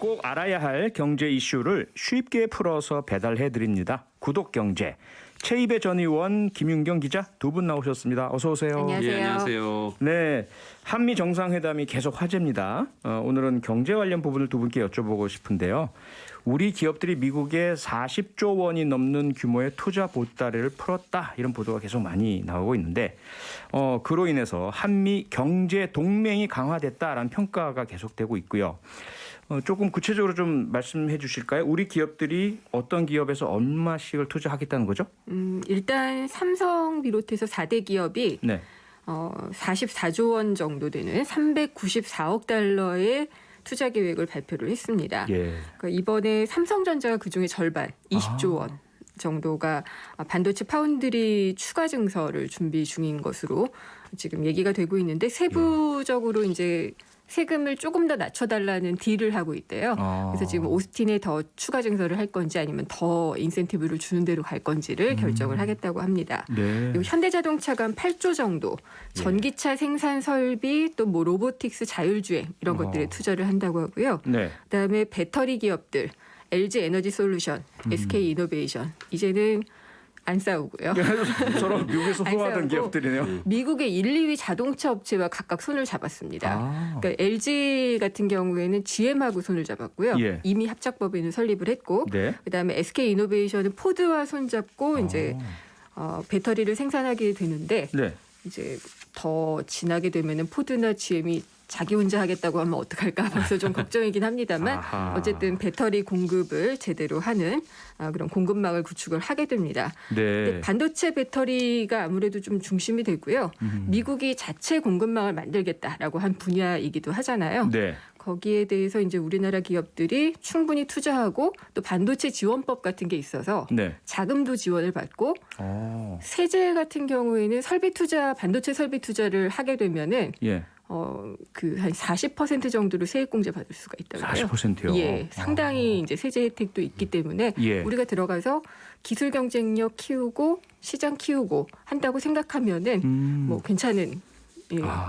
꼭 알아야 할 경제 이슈를 쉽게 풀어서 배달해드립니다. 구독경제. 최입의 전 의원, 김윤경 기자 두 분 나오셨습니다. 어서 오세요. 안녕하세요. 예, 안녕하세요. 네, 한미 정상회담이 계속 화제입니다. 오늘은 경제 관련 부분을 두 분께 여쭤보고 싶은데요. 우리 기업들이 미국에 40조 원이 넘는 규모의 투자 보따리를 풀었다, 이런 보도가 계속 많이 나오고 있는데 그로 인해서 한미 경제 동맹이 강화됐다라는 평가가 계속되고 있고요. 조금 구체적으로 좀 말씀해 주실까요? 우리 기업들이 어떤 기업에서 얼마씩을 투자하겠다는 거죠? 일단 삼성 비롯해서 4대 기업이 네. 44조 원 정도 되는 394억 달러의 투자 계획을 발표를 했습니다. 예. 그러니까 이번에 삼성전자가 그중에 절반 20조 원 정도가 반도체 파운드리 추가 증설을 준비 중인 것으로 지금 얘기가 되고 있는데 세부적으로 이제 세금을 조금 더 낮춰달라는 딜을 하고 있대요. 그래서 지금 오스틴에 더 추가 증설을 할 건지 아니면 더 인센티브를 주는 대로 갈 건지를 결정을 하겠다고 합니다. 네. 그리고 현대자동차가 한 8조 정도, 전기차 생산 설비 또 뭐 로보틱스 자율주행 이런 것들에 투자를 한다고 하고요. 네. 그다음에 배터리 기업들, LG 에너지 솔루션, SK 이노베이션 이제는 안 싸우고요. 서로 미국에서 안 소화하던 싸우고 기업들이네요. 미국의 1, 2위 자동차 업체와 각각 손을 잡았습니다. 그러니까 LG 같은 경우에는 GM하고 손을 잡았고요. 예. 이미 합작법인을 설립을 했고 네. 그다음에 SK 이노베이션은 포드와 손잡고 이제 배터리를 생산하게 되는데 네. 이제 더 지나게 되면은 포드나 GM이 자기 혼자 하겠다고 하면 어떡할까 벌써 좀 걱정이긴 합니다만 아하. 어쨌든 배터리 공급을 제대로 하는 그런 공급망을 구축을 하게 됩니다. 네. 근데 반도체 배터리가 아무래도 좀 중심이 되고요. 미국이 자체 공급망을 만들겠다라고 한 분야이기도 하잖아요. 네. 거기에 대해서 이제 우리나라 기업들이 충분히 투자하고 또 반도체 지원법 같은 게 있어서 네. 자금도 지원을 받고 세제 같은 경우에는 설비 투자, 반도체 설비 투자를 하게 되면은 예. 그 한 40% 정도로 세액공제 받을 수가 있다고 해요. 40%요? 예, 상당히 이제 세제 혜택도 있기 때문에 예. 우리가 들어가서 기술 경쟁력 키우고 시장 키우고 한다고 생각하면은 뭐 괜찮은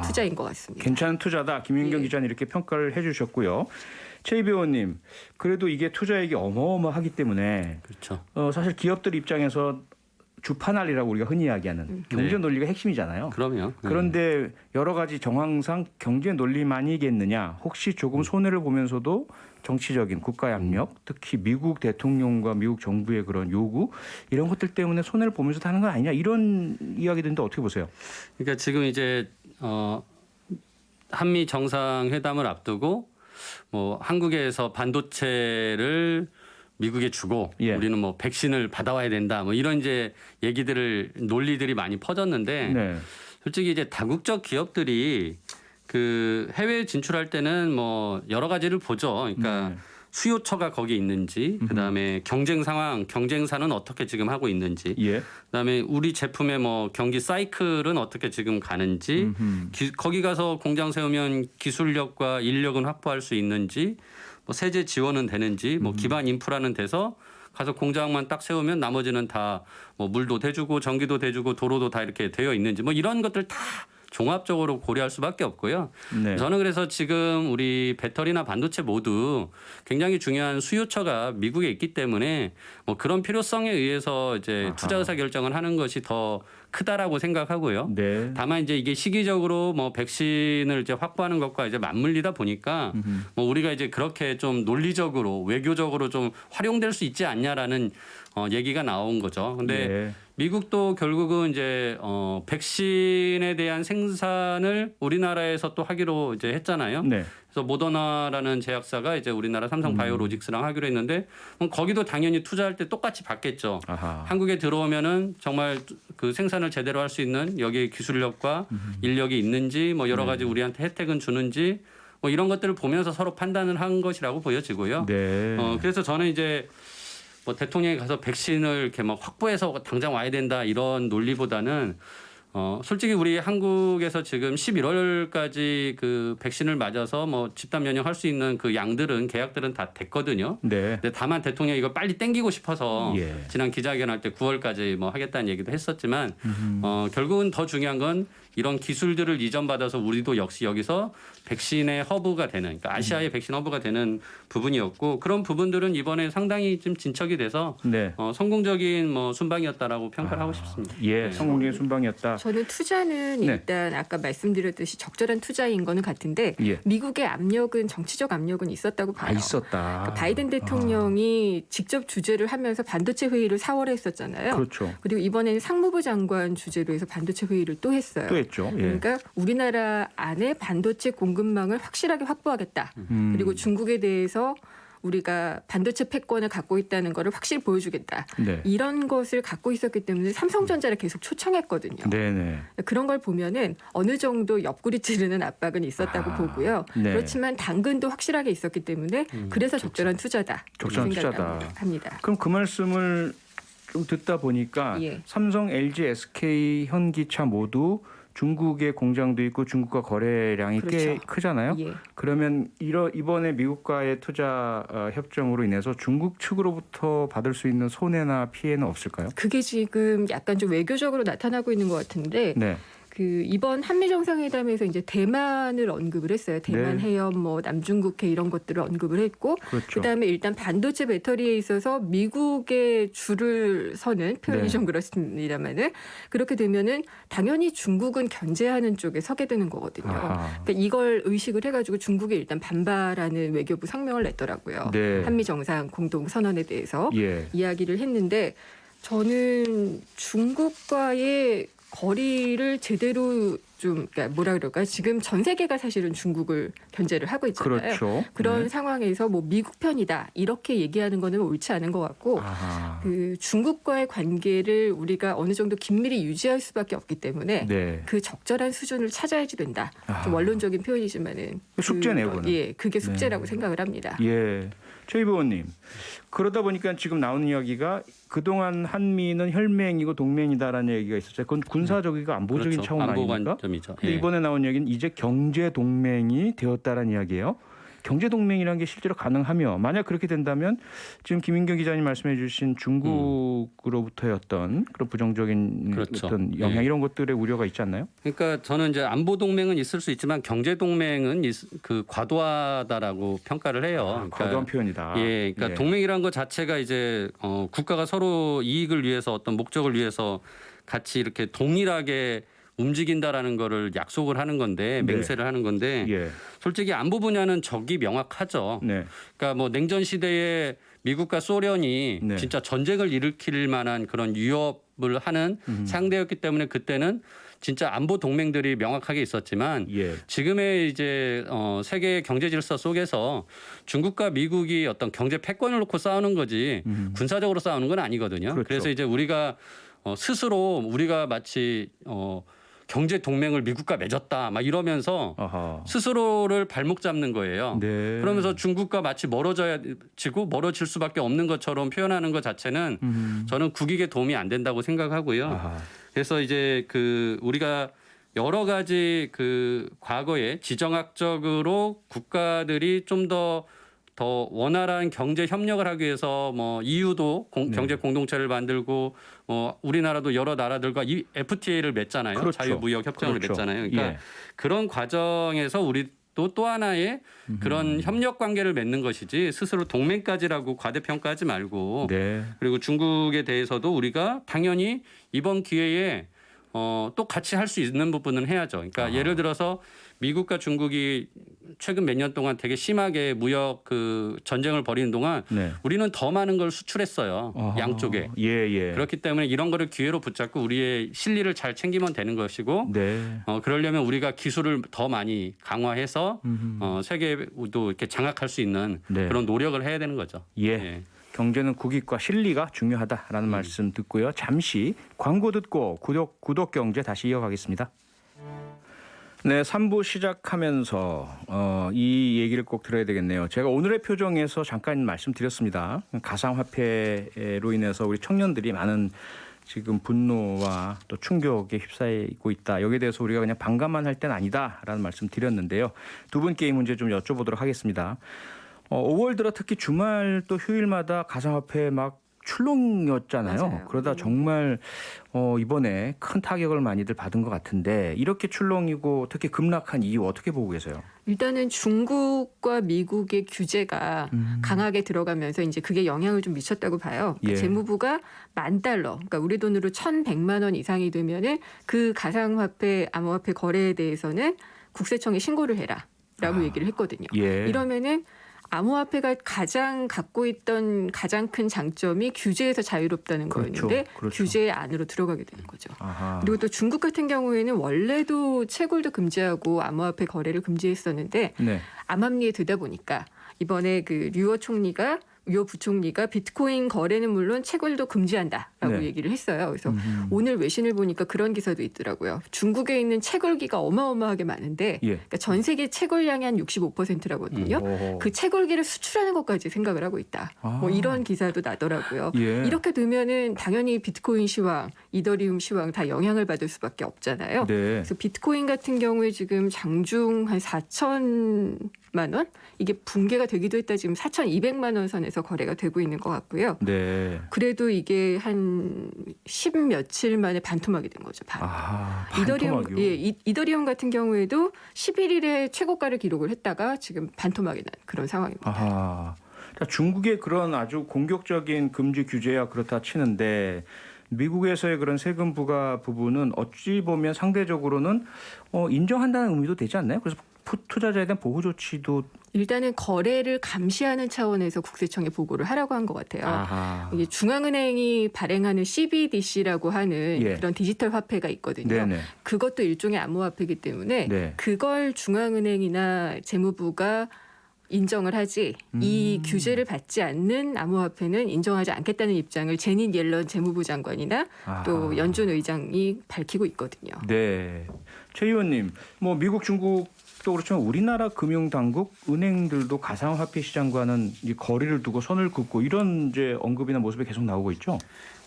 투자인 것 같습니다. 괜찮은 투자다. 김윤경 예. 기자는 이렇게 평가를 해주셨고요. 최 배우님, 그래도 이게 투자액이 어마어마하기 때문에 그렇죠. 사실 기업들 입장에서 주판알이라고 우리가 흔히 이야기하는 경제 논리가 핵심이잖아요. 그럼요. 그런데 여러 가지 정황상 경제 논리만이겠느냐. 혹시 조금 손해를 보면서도 정치적인 국가의 압력, 특히 미국 대통령과 미국 정부의 그런 요구 이런 것들 때문에 손해를 보면서 하는 건 아니냐. 이런 이야기들인데 어떻게 보세요? 그러니까 지금 이제 한미 정상회담을 앞두고 뭐 한국에서 반도체를 미국에 주고 예. 우리는 뭐 백신을 받아와야 된다. 뭐 이런 이제 논리들이 많이 퍼졌는데 네. 솔직히 이제 다국적 기업들이 그 해외 진출할 때는 뭐 여러 가지를 보죠. 그러니까 수요처가 거기 있는지, 그다음에 경쟁 상황, 경쟁사는 어떻게 지금 하고 있는지, 예. 그다음에 우리 제품의 뭐 경기 사이클은 어떻게 지금 가는지, 거기 가서 공장 세우면 기술력과 인력은 확보할 수 있는지, 뭐 세제 지원은 되는지, 뭐 기반 인프라는 돼서 가서 공장만 딱 세우면 나머지는 다 뭐 물도 대주고 전기도 대주고 도로도 다 이렇게 되어 있는지 뭐 이런 것들 다 종합적으로 고려할 수밖에 없고요. 네. 저는 그래서 지금 우리 배터리나 반도체 모두 굉장히 중요한 수요처가 미국에 있기 때문에 뭐 그런 필요성에 의해서 이제 투자 의사 결정을 하는 것이 더 크다라고 생각하고요. 네. 다만 이제 이게 시기적으로 뭐 백신을 이제 확보하는 것과 이제 맞물리다 보니까 뭐 우리가 이제 그렇게 좀 논리적으로 외교적으로 좀 활용될 수 있지 않냐라는 얘기가 나온 거죠. 근데 네. 미국도 결국은 이제 백신에 대한 생산을 우리나라에서 또 하기로 이제 했잖아요. 네. 그래서 모더나라는 제약사가 이제 우리나라 삼성 바이오로직스랑 하기로 했는데 그럼 거기도 당연히 투자할 때 똑같이 받겠죠. 아하. 한국에 들어오면은 정말 그 생산을 제대로 할 수 있는 여기 기술력과 인력이 있는지 뭐 여러 가지 우리한테 혜택은 주는지 뭐 이런 것들을 보면서 서로 판단을 한 것이라고 보여지고요. 네. 그래서 저는 이제 뭐 대통령이 가서 백신을 이렇게 막 확보해서 당장 와야 된다 이런 논리보다는 솔직히 우리 한국에서 지금 11월까지 그 백신을 맞아서 뭐 집단 면역할 수 있는 그 양들은 계약들은 다 됐거든요. 네. 근데 다만 대통령이 이걸 빨리 땡기고 싶어서 예. 지난 기자회견할 때 9월까지 뭐 하겠다는 얘기도 했었지만 결국은 더 중요한 건 이런 기술들을 이전받아서 우리도 역시 여기서 백신의 허브가 되는, 그러니까 아시아의 백신 허브가 되는 부분이었고, 그런 부분들은 이번에 상당히 좀 진척이 돼서 네. 성공적인 뭐 순방이었다라고 평가를 하고 싶습니다. 예, 네. 성공적인 순방이었다. 저는 투자는 네. 일단 아까 말씀드렸듯이 적절한 투자인 거는 같은데 예. 미국의 압력은 정치적 압력은 있었다고 봐요. 있었다. 그러니까 바이든 대통령이 직접 주재를 하면서 반도체 회의를 4월에 했었잖아요. 그렇죠. 그리고 이번에는 상무부 장관 주재로 해서 반도체 회의를 또 했어요. 또 했죠. 예. 그러니까 우리나라 안에 반도체 공급망을 확실하게 확보하겠다. 그리고 중국에 대해서 우리가 반도체 패권을 갖고 있다는 것을 확실히 보여주겠다. 네. 이런 것을 갖고 있었기 때문에 삼성전자를 계속 초청했거든요. 네네. 그런 걸 보면은 어느 정도 옆구리 찌르는 압박은 있었다고 보고요. 네. 그렇지만 당근도 확실하게 있었기 때문에 그래서 적절한 투자다. 적절한 생각을 투자다. 합니다. 그럼 그 말씀을 좀 듣다 보니까 예. 삼성, LG, SK, 현기차 모두 중국에 공장도 있고 중국과 거래량이 꽤 그렇죠. 크잖아요. 예. 그러면 이번에 미국과의 투자 협정으로 인해서 중국 측으로부터 받을 수 있는 손해나 피해는 없을까요? 그게 지금 약간 좀 외교적으로 나타나고 있는 것 같은데 네. 그 이번 한미 정상회담에서 이제 대만을 언급을 했어요. 대만 네. 해협, 뭐 남중국해 이런 것들을 언급을 했고, 그렇죠. 그다음에 일단 반도체 배터리에 있어서 미국의 줄을 서는 표현이 네. 좀 그렇습니다만은 그렇게 되면은 당연히 중국은 견제하는 쪽에 서게 되는 거거든요. 아하. 그러니까 이걸 의식을 해가지고 중국에 일단 반발하는 외교부 성명을 냈더라고요. 네. 한미 정상 공동 선언에 대해서 예. 이야기를 했는데 저는 중국과의 거리를 제대로 좀 그러니까 뭐라 그럴까 지금 전 세계가 사실은 중국을 견제를 하고 있잖아요. 그렇죠. 그런 네. 상황에서 뭐 미국 편이다 이렇게 얘기하는 거는 옳지 않은 것 같고 아하. 그 중국과의 관계를 우리가 어느 정도 긴밀히 유지할 수밖에 없기 때문에 네. 그 적절한 수준을 찾아야지 된다. 좀 아. 원론적인 표현이지만은 숙제네요, 그거는. 예, 그게 숙제라고 네. 생각을 합니다. 예. 최 의원님. 그러다 보니까 지금 나오는 이야기가 그동안 한미는 혈맹이고 동맹이다라는 얘기가 있었죠. 그건 군사적이고 안보적인 그렇죠. 차원 안보 아닙니까? 관점이죠. 근데 예. 이번에 나온 얘기는 이제 경제 동맹이 되었다라는 이야기예요. 경제 동맹이라는 게 실제로 가능하며 만약 그렇게 된다면 지금 김인경 기자님 말씀해 주신 중국으로부터의 어떤 그런 부정적인 그렇죠. 어떤 영향 네. 이런 것들의 우려가 있지 않나요? 그러니까 저는 이제 안보 동맹은 있을 수 있지만 경제 동맹은 그 과도하다라고 평가를 해요. 그러니까 과도한 표현이다. 예, 그러니까 예. 동맹이라는 것 자체가 이제 국가가 서로 이익을 위해서 어떤 목적을 위해서 같이 이렇게 동일하게 움직인다라는 거를 약속을 하는 건데 네. 맹세를 하는 건데 예. 솔직히 안보 분야는 적이 명확하죠. 네. 그러니까 뭐 냉전 시대에 미국과 소련이 네. 진짜 전쟁을 일으킬 만한 그런 위협을 하는 상대였기 때문에 그때는 진짜 안보 동맹들이 명확하게 있었지만 예. 지금의 이제 세계 경제 질서 속에서 중국과 미국이 어떤 경제 패권을 놓고 싸우는 거지 군사적으로 싸우는 건 아니거든요. 그렇죠. 그래서 이제 우리가 스스로 우리가 마치 경제 동맹을 미국과 맺었다 막 이러면서 아하. 스스로를 발목 잡는 거예요. 네. 그러면서 중국과 마치 멀어지고 멀어질 수밖에 없는 것처럼 표현하는 것 자체는 저는 국익에 도움이 안 된다고 생각하고요. 아하. 그래서 이제 그 우리가 여러 가지 그 과거에 지정학적으로 국가들이 좀 더 원활한 경제 협력을 하기 위해서 뭐 EU도 네. 경제 공동체를 만들고 우리나라도 여러 나라들과 이 FTA를 맺잖아요. 그렇죠. 자유무역 협정을 그렇죠. 맺잖아요. 그러니까 예. 그런 과정에서 우리 또 하나의 그런 협력 관계를 맺는 것이지 스스로 동맹까지라고 과대평가하지 말고 네. 그리고 중국에 대해서도 우리가 당연히 이번 기회에 또 같이 할 수 있는 부분은 해야죠. 그러니까 예를 들어서 미국과 중국이 최근 몇 년 동안 되게 심하게 무역 그 전쟁을 벌이는 동안 네. 우리는 더 많은 걸 수출했어요. 아하. 양쪽에. 예, 예. 그렇기 때문에 이런 거를 기회로 붙잡고 우리의 실리를 잘 챙기면 되는 것이고 네. 그러려면 우리가 기술을 더 많이 강화해서 세계도 이렇게 장악할 수 있는 네. 그런 노력을 해야 되는 거죠. 예. 경제는 국익과 실리가 중요하다라는 말씀 듣고요. 잠시 광고 듣고 구독 경제 다시 이어가겠습니다. 네, 3부 시작하면서 이 얘기를 꼭 들어야 되겠네요. 제가 오늘의 표정에서 잠깐 말씀드렸습니다. 가상화폐로 인해서 우리 청년들이 많은 지금 분노와 또 충격에 휩싸이고 있다. 여기에 대해서 우리가 그냥 반감만 할 때는 아니다라는 말씀 드렸는데요. 두 분께 이 문제 좀 여쭤보도록 하겠습니다. 5월 들어 특히 주말 또 휴일마다 가상화폐 막 출렁이었잖아요. 맞아요. 그러다 정말 이번에 큰 타격을 많이들 받은 것 같은데 이렇게 출렁이고 특히 급락한 이유 어떻게 보고 계세요? 일단은 중국과 미국의 규제가 강하게 들어가면서 이제 그게 영향을 좀 미쳤다고 봐요. 예. 재무부가 $10,000, 그러니까 우리 돈으로 1,100만 원 이상이 되면은 그 가상화폐, 암호화폐 거래에 대해서는 국세청에 신고를 해라라고 얘기를 했거든요. 예. 이러면은 암호화폐가 가장 갖고 있던 가장 큰 장점이 규제에서 자유롭다는 그렇죠. 거였는데 그렇죠. 규제 안으로 들어가게 되는 거죠. 아하. 그리고 또 중국 같은 경우에는 원래도 채굴도 금지하고 암호화폐 거래를 금지했었는데 네. 암암리에 들다 보니까 이번에 그 류어 부총리가 비트코인 거래는 물론 채굴도 금지한다라고 네. 얘기를 했어요. 그래서 오늘 외신을 보니까 그런 기사도 있더라고요. 중국에 있는 채굴기가 어마어마하게 많은데 예. 그러니까 전 세계 채굴량이 한 65%라거든요. 오호. 그 채굴기를 수출하는 것까지 생각을 하고 있다. 뭐 아. 이런 기사도 나더라고요. 예. 이렇게 되면은 당연히 비트코인 시황, 이더리움 시황 다 영향을 받을 수밖에 없잖아요. 네. 그래서 비트코인 같은 경우에 지금 장중 한 4천만 원? 이게 붕괴가 되기도 했다. 지금 4,200만 원 선에서 거래가 되고 있는 것 같고요. 네. 그래도 이게 한 10 며칠 만에 반토막이 된 거죠. 바로. 아, 이더리움, 반토막이요? 예, 이더리움 같은 경우에도 11일에 최고가를 기록을 했다가 지금 반토막이 난 그런 상황입니다. 아하. 자, 중국의 그런 아주 공격적인 금지 규제야 그렇다 치는데 미국에서의 그런 세금 부과 부분은 어찌 보면 상대적으로는 인정한다는 의미도 되지 않나요? 그래서 투자자에 대한 보호 조치도 일단은 거래를 감시하는 차원에서 국세청에 보고를 하라고 한 것 같아요. 아하. 이게 중앙은행이 발행하는 CBDC라고 하는 예. 그런 디지털 화폐가 있거든요. 네네. 그것도 일종의 암호화폐이기 때문에 네. 그걸 중앙은행이나 재무부가 인정을 하지 이 규제를 받지 않는 암호화폐는 인정하지 않겠다는 입장을 제닛 옐런 재무부 장관이나 또 아하. 연준 의장이 밝히고 있거든요. 네. 최 의원님, 뭐 미국, 중국도 그렇지만 우리나라 금융당국, 은행들도 가상화폐 시장과는 이 거리를 두고 선을 긋고 이런 이제 언급이나 모습이 계속 나오고 있죠.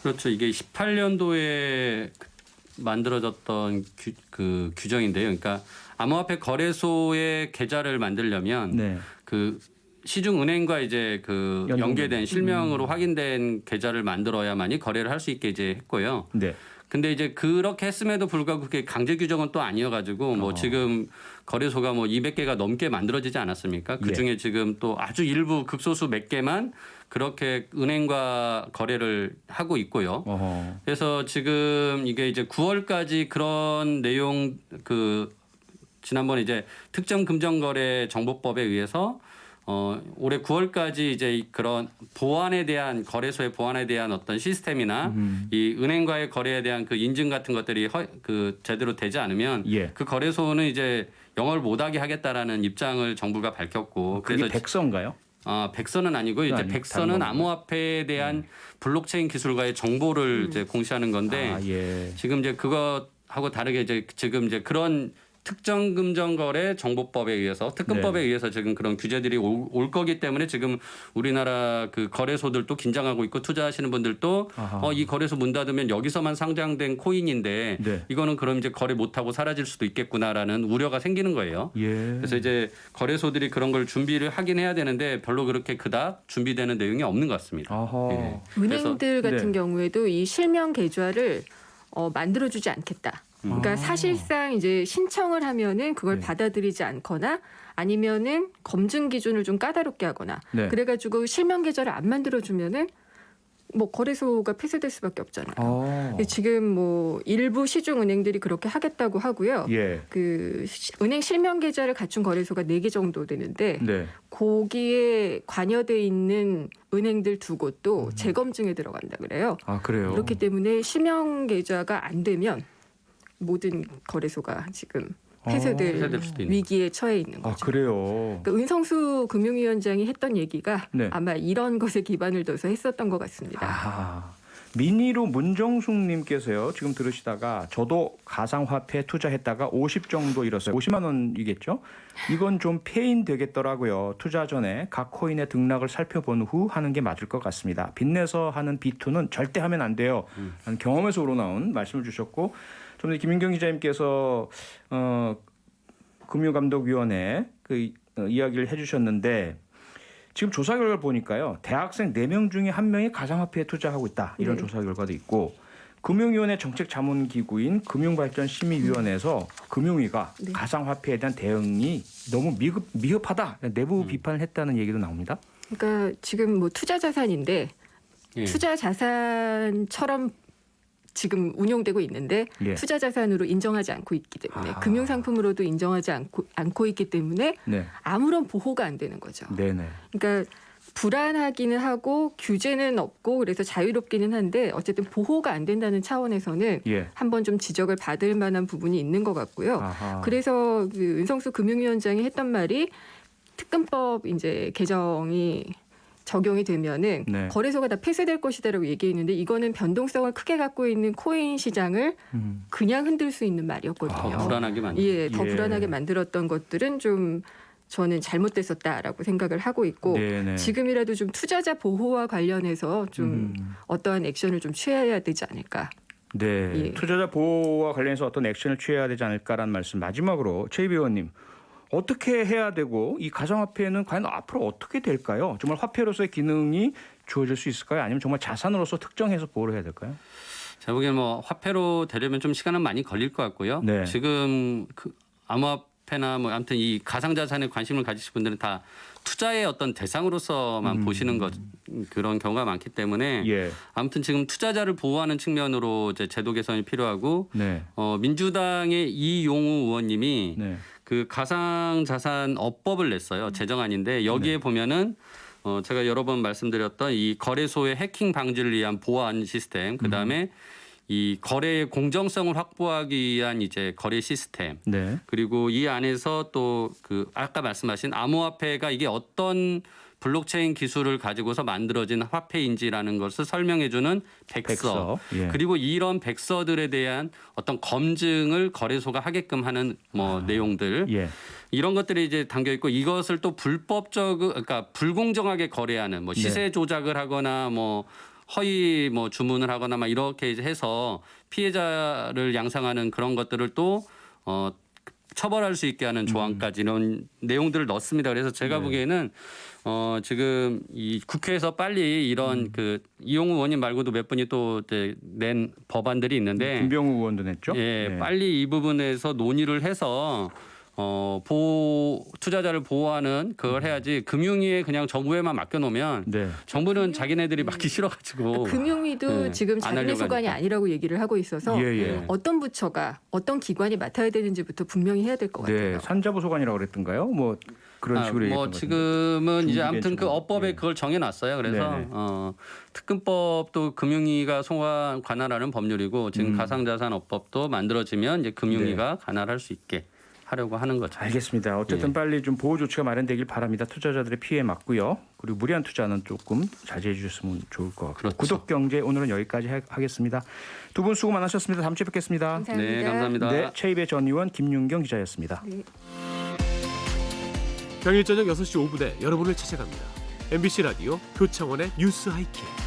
그렇죠. 이게 18년도에 만들어졌던 그 규정인데요. 그러니까 암호화폐 거래소의 계좌를 만들려면 네. 그 시중은행과 이제 그 연계된 실명으로 확인된 계좌를 만들어야만이 거래를 할 수 있게 이제 했고요. 네. 근데 이제 그렇게 했음에도 불구하고 그게 강제 규정은 또 아니어가지고 뭐 지금 거래소가 뭐 200개가 넘게 만들어지지 않았습니까? 그 중에 지금 또 아주 일부 극소수 몇 개만 그렇게 은행과 거래를 하고 있고요. 어허. 그래서 지금 이게 이제 9월까지 그런 내용 그 지난번에 이제 특정 금전거래 정보법에 의해서 올해 9월까지 이제 그런 보안에 대한 거래소의 보안에 대한 어떤 시스템이나 이 은행과의 거래에 대한 그 인증 같은 것들이 그 제대로 되지 않으면 예. 그 거래소는 이제 영업을 못하게 하겠다라는 입장을 정부가 밝혔고 그게 그래서 백서인가요? 백서는 아니고 이제 아니, 백서는 다른 건가요? 암호화폐에 대한 블록체인 기술과의 정보를 이제 공시하는 건데 아, 예. 지금 이제 그것하고 다르게 이제 지금 이제 그런 특정 금전거래 정보법에 의해서 특검법에 의해서 지금 그런 규제들이 올 거기 때문에 지금 우리나라 그 거래소들도 긴장하고 있고 투자하시는 분들도 이 거래소 문 닫으면 여기서만 상장된 코인인데 네. 이거는 그럼 이제 거래 못하고 사라질 수도 있겠구나라는 우려가 생기는 거예요. 예. 그래서 이제 거래소들이 그런 걸 준비를 하긴 해야 되는데 별로 그렇게 그닥 준비되는 내용이 없는 것 같습니다. 아하. 예. 은행들 그래서- 같은 네. 경우에도 이 실명 계좌를 만들어주지 않겠다. 그러니까 사실상 이제 신청을 하면은 그걸 네. 받아들이지 않거나 아니면은 검증 기준을 좀 까다롭게 하거나 네. 그래가지고 실명 계좌를 안 만들어주면은 뭐 거래소가 폐쇄될 수밖에 없잖아요. 근데 지금 뭐 일부 시중 은행들이 그렇게 하겠다고 하고요. 예. 그 은행 실명 계좌를 갖춘 거래소가 4개 정도 되는데 네. 거기에 관여돼 있는 은행들 2곳도 재검증에 들어간다 그래요. 아, 그래요. 그렇기 때문에 실명 계좌가 안 되면 모든 거래소가 지금 폐쇄될 수도 있는 위기에 처해 있는 아, 거죠. 그래요. 그러니까 은성수 금융위원장이 했던 얘기가 네. 아마 이런 것에 기반을 둬서 했었던 것 같습니다. 아, 미니로 문정숙님께서요. 지금 들으시다가 저도 가상화폐 투자했다가 50 정도 잃었어요. 50만 원이겠죠? 이건 좀 패인 되겠더라고요. 투자 전에 각 코인의 등락을 살펴본 후 하는 게 맞을 것 같습니다. 빚내서 하는 B2는 절대 하면 안 돼요. 라는 경험에서 우러나온 말씀을 주셨고 좀 전에 김윤경 기자님께서 금융감독위원회 그 이야기를 해주셨는데 지금 조사 결과를 보니까요. 대학생 4명 중에 1명이 가상화폐에 투자하고 있다. 이런 네. 조사 결과도 있고 금융위원회 정책자문기구인 금융발전심의위원회에서 금융위가 네. 가상화폐에 대한 대응이 너무 미흡하다. 내부 비판을 했다는 얘기도 나옵니다. 그러니까 지금 뭐 투자 자산인데 예. 투자 자산처럼 지금 운용되고 있는데 예. 투자 자산으로 인정하지 않고 있기 때문에 아. 금융 상품으로도 인정하지 않고 있기 때문에 네. 아무런 보호가 안 되는 거죠. 네네. 그러니까 불안하기는 하고 규제는 없고 그래서 자유롭기는 한데 어쨌든 보호가 안 된다는 차원에서는 예. 한번 좀 지적을 받을 만한 부분이 있는 것 같고요. 아하. 그래서 그 은성수 금융위원장이 했던 말이 특근법 이제 개정이 적용이 되면은 네. 거래소가 다 폐쇄될 것이다라고 얘기했는데 이거는 변동성을 크게 갖고 있는 코인 시장을 그냥 흔들 수 있는 말이었거든요. 아, 불안하게 만든. 예, 더 예. 불안하게 만들었던 것들은 좀 저는 잘못됐었다라고 생각을 하고 있고 네네. 지금이라도 좀 투자자 보호와 관련해서 좀 어떠한 액션을 좀 취해야 되지 않을까. 네. 예. 투자자 보호와 관련해서 어떤 액션을 취해야 되지 않을까라는 말씀 마지막으로 최 의원님 어떻게 해야 되고 이 가상화폐는 과연 앞으로 어떻게 될까요? 정말 화폐로서의 기능이 주어질 수 있을까요? 아니면 정말 자산으로서 특정해서 보호를 해야 될까요? 제가 보기에는 뭐 화폐로 되려면 좀 시간은 많이 걸릴 것 같고요. 네. 지금 그 암호화폐나 뭐 아무튼 이 가상자산에 관심을 가지신 분들은 다 투자의 어떤 대상으로서만 보시는 것 그런 경우가 많기 때문에 예. 아무튼 지금 투자자를 보호하는 측면으로 이제 제도 개선이 필요하고 네. 민주당의 이용우 의원님이 네. 그 가상자산 업법을 냈어요. 제정안인데 여기에 보면은 제가 여러 번 말씀드렸던 이 거래소의 해킹 방지를 위한 보안 시스템, 그 다음에 이 거래의 공정성을 확보하기 위한 이제 거래 시스템, 네. 그리고 이 안에서 또 그 아까 말씀하신 암호화폐가 이게 어떤 블록체인 기술을 가지고서 만들어진 화폐인지라는 것을 설명해주는 백서. 예. 그리고 이런 백서들에 대한 어떤 검증을 거래소가 하게끔 하는 뭐 내용들 예. 이런 것들이 이제 담겨 있고 이것을 또 그러니까 불공정하게 거래하는 뭐 시세 조작을 하거나 뭐 허위 뭐 주문을 하거나 막 이렇게 이제 해서 피해자를 양상하는 그런 것들을 또 처벌할 수 있게 하는 조항까지 이런 내용들을 넣습니다. 그래서 제가 보기에는 지금 이 국회에서 빨리 이런 그 이용우 의원님 말고도 몇 분이 또 이제 낸 법안들이 있는데 김병우 의원도 냈죠. 예, 네. 빨리 이 부분에서 논의를 해서 투자자를 보호하는 그걸 해야지 금융위에 그냥 정부에만 맡겨놓으면 네. 정부는 자기네들이 맡기 싫어가지고 금융위도 네, 지금 안 자기네 하려고 소관이 하니까. 아니라고 얘기를 하고 있어서 예, 예. 어떤 부처가 어떤 기관이 맡아야 되는지부터 분명히 해야 될 것 같아요. 네. 산자부소관이라고 그랬던가요? 뭐 그런 식으로 뭐 얘기했던 것 같은데. 지금은 이제 아무튼 그 중기계층. 업법에 예. 그걸 정해놨어요. 그래서 네네. 특근법도 금융위가 소관 관할하는 법률이고 지금 가상자산업법도 만들어지면 이제 금융위가 관할할 수 있게 하려고 하는 거죠. 알겠습니다. 어쨌든 예. 빨리 좀 보호 조치가 마련되길 바랍니다. 투자자들의 피해 막고요. 그리고 무리한 투자는 조금 자제해 주셨으면 좋을 것 같고. 그렇죠. 구독 경제 오늘은 여기까지 하겠습니다. 두 분 수고 많으셨습니다. 다음 주에 뵙겠습니다. 감사합니다. 네, 감사합니다. 네, 최입의 전 의원 김윤경 기자였습니다. 네. 평일 저녁 6시 5분에 여러분을 찾아갑니다. MBC 라디오 표창원의 뉴스 하이킥.